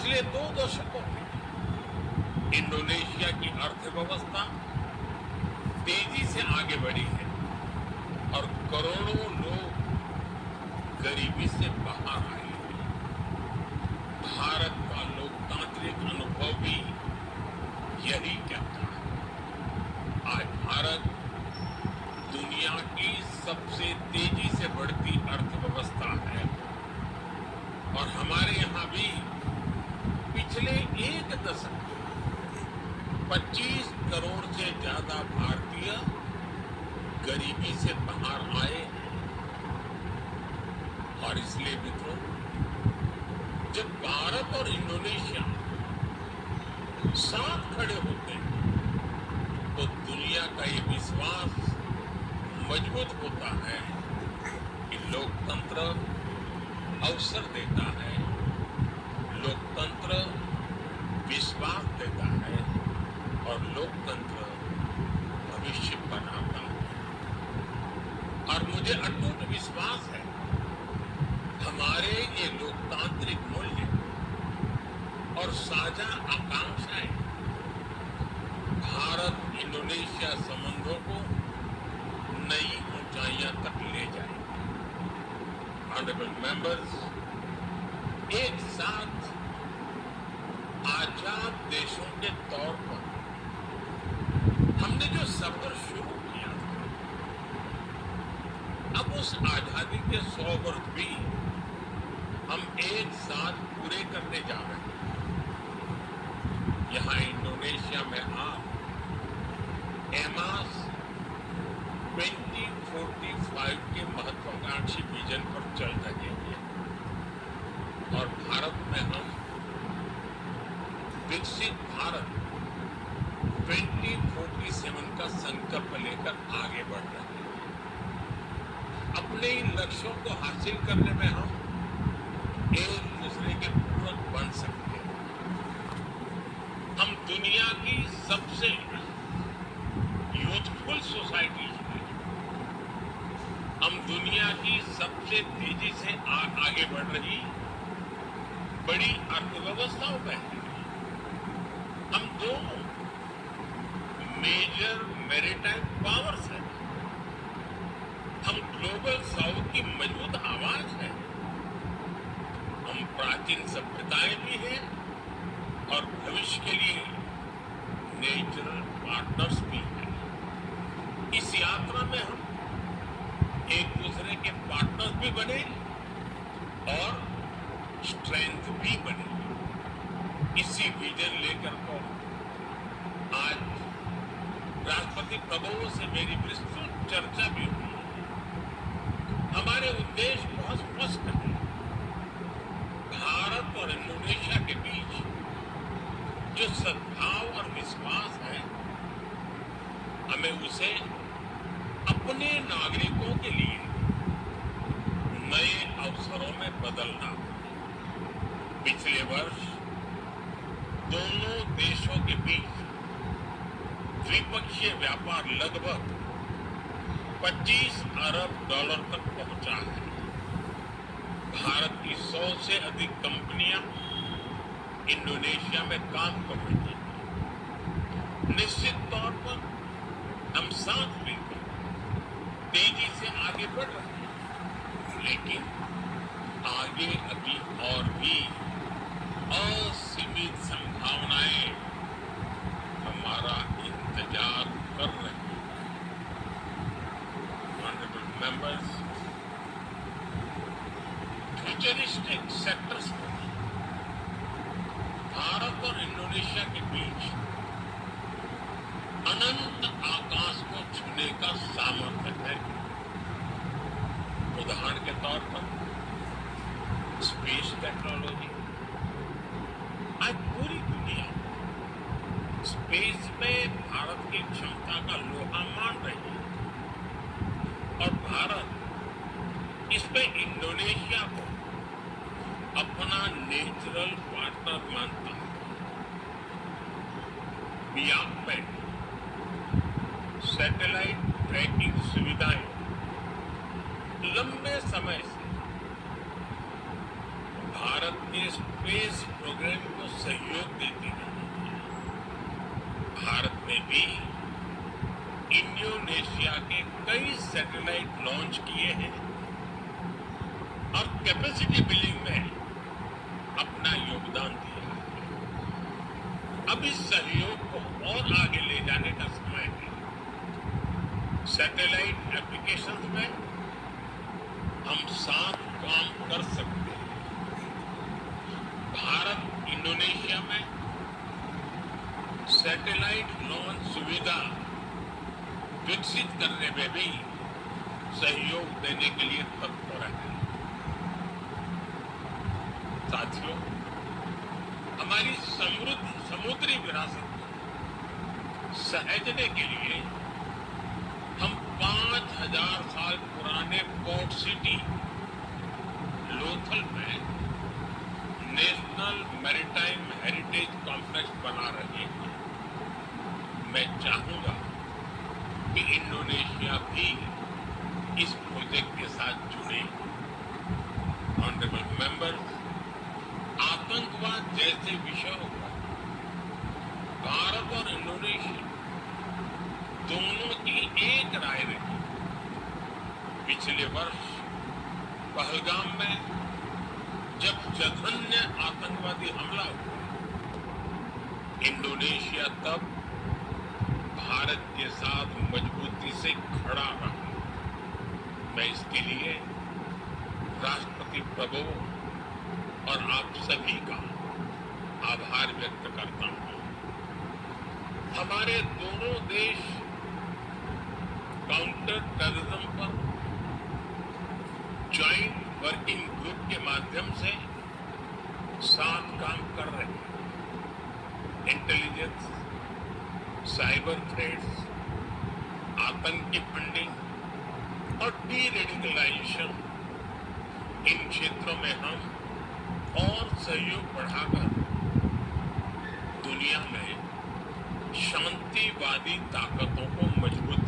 पिछले 2 दशकों में इंडोनेशिया की अर्थव्यवस्था तेजी से आगे बढ़ी है और करोड़ों लोग गरीबी से बाहर आए हैं। भारत का लोकतांत्रिक अनुभव भी यही कहता है। आज भारत दुनिया की सबसे तेजी से बढ़ती अर्थव्यवस्था है और हमारे यहाँ भी पिछले 1 दशक में 25 करोड़ से ज्यादा भारतीय गरीबी से बाहर आए हैं। और इसलिए मित्रों, जब भारत और इंडोनेशिया साथ खड़े होते हैं तो दुनिया का ये विश्वास मजबूत होता है कि लोकतंत्र अवसर देता है, लोकतंत्र विश्वास देता है और लोकतंत्र भविष्य बनाता है। और मुझे अटूट विश्वास है हमारे ये लोकतांत्रिक मूल्य और साझा आकांक्षाएं भारत इंडोनेशिया संबंधों को नई ऊंचाइयां तक ले जाएंगे। ऑनरेबल मेंबर्स, एक साथ आजाद देशों के तौर पर हमने जो सफर शुरू किया था, अब उस आजादी के 100 वर्ष भी हम एक साथ पूरे करने जा रहे हैं। यहाँ इंडोनेशिया में आप एमास 2045 के महत्वाकांक्षी विजन पर चल रहे हैं और भारत में हम विकसित भारत 2047 का संकल्प लेकर आगे बढ़ रहे हैं। अपने इन लक्ष्यों को हासिल करने में हम एक दूसरे के पूरक बन सकते हैं। हम दुनिया की सबसे यूथफुल सोसाइटी है, हम दुनिया की सबसे तेजी से आगे बढ़ रही बड़ी अर्थव्यवस्थाओं में हैं। हम 2 मेजर मैरीटाइम पावर्स हैं। हम ग्लोबल साउथ की मजबूत आवाज है। हम प्राचीन सभ्यताएं भी हैं और भविष्य के लिए नेचुरल पार्टनर्स भी हैं। इस यात्रा में हम एक दूसरे के पार्टनर्स भी बने और स्ट्रेंथ भी बने। इसी विजन लेकर को आज राष्ट्रपति प्रभुओं से मेरी विस्तृत चर्चा भी हुई। हमारे उद्देश्य बहुत स्पष्ट है। भारत और इंडोनेशिया के बीच जो सद्भाव और विश्वास है, हमें उसे अपने नागरिकों के लिए नए अवसरों में बदलना। पिछले वर्ष दोनों देशों के बीच द्विपक्षीय व्यापार लगभग $25 अरब तक पहुंचा है। भारत की 100 से अधिक कंपनियां इंडोनेशिया में काम कर रही हैं। निश्चित तौर पर हम साथ मिलकर तेजी से आगे बढ़ रहे हैं, लेकिन आगे अभी और भी असीमित संभावनाएं हमारा इंतजार कर रही हैं। ऑनरेबल मेंबर्स, फ्यूचरिस्टिक सेक्टर्स में भारत और इंडोनेशिया के बीच अनंत आकाश को छूने का सामर्थ्य है। उदाहरण के तौर पर स्पेस टेक्नोलॉजी। आज पूरी दुनिया स्पेस में भारत की क्षमता का लोहा मान रही है और भारत इसमें इंडोनेशिया को अपना नेचुरल पार्टनर मानता है। बियाकपेट सैटेलाइट ट्रैकिंग सुविधाएं लंबे समय से भारत के स्पेस प्रोग्राम को सहयोग देती रही है। भारत ने भी इंडोनेशिया के कई सैटेलाइट लॉन्च किए हैं और कैपेसिटी बिल्डिंग में अपना योगदान दिया है। अब इस सहयोग को और आगे ले जाने का समय है। सैटेलाइट एप्लीकेशंस में हम साथ काम कर सकते हैं। भारत इंडोनेशिया में सैटेलाइट लॉन्च सुविधा विकसित करने में भी सहयोग देने के लिए तत्पर है। साथियों, हमारी समृद्ध समुद्री विरासत को सहेजने के लिए हम 5000 साल पुराने पोर्ट सिटी लोथल में नेशनल मैरीटाइम हेरिटेज कॉम्प्लेक्स बना रहे हैं। मैं चाहूंगा कि इंडोनेशिया भी इस प्रोजेक्ट के साथ जुड़े। ऑनरेबल मेंबर्स, आतंकवाद जैसे विषयों पर भारत और इंडोनेशिया दोनों की एक राय रही। पिछले वर्ष पहलगाम में जब जघन्य आतंकवादी हमला हुआ, इंडोनेशिया तब भारत के साथ मजबूती से खड़ा रहा। मैं इसके लिए राष्ट्रपति प्रभु और आप सभी का आभार व्यक्त करता हूं। हमारे दोनों देश काउंटर टेररिज्म पर ज्वाइंट वर्किंग ग्रुप के माध्यम से साथ काम कर रहे हैं। इंटेलिजेंस, साइबर थ्रेट्स, आतंकी फंडिंग और डी रेडिकलाइजेशन, इन क्षेत्रों में हम और सहयोग बढ़ाकर दुनिया में शांतिवादी ताकतों को मजबूत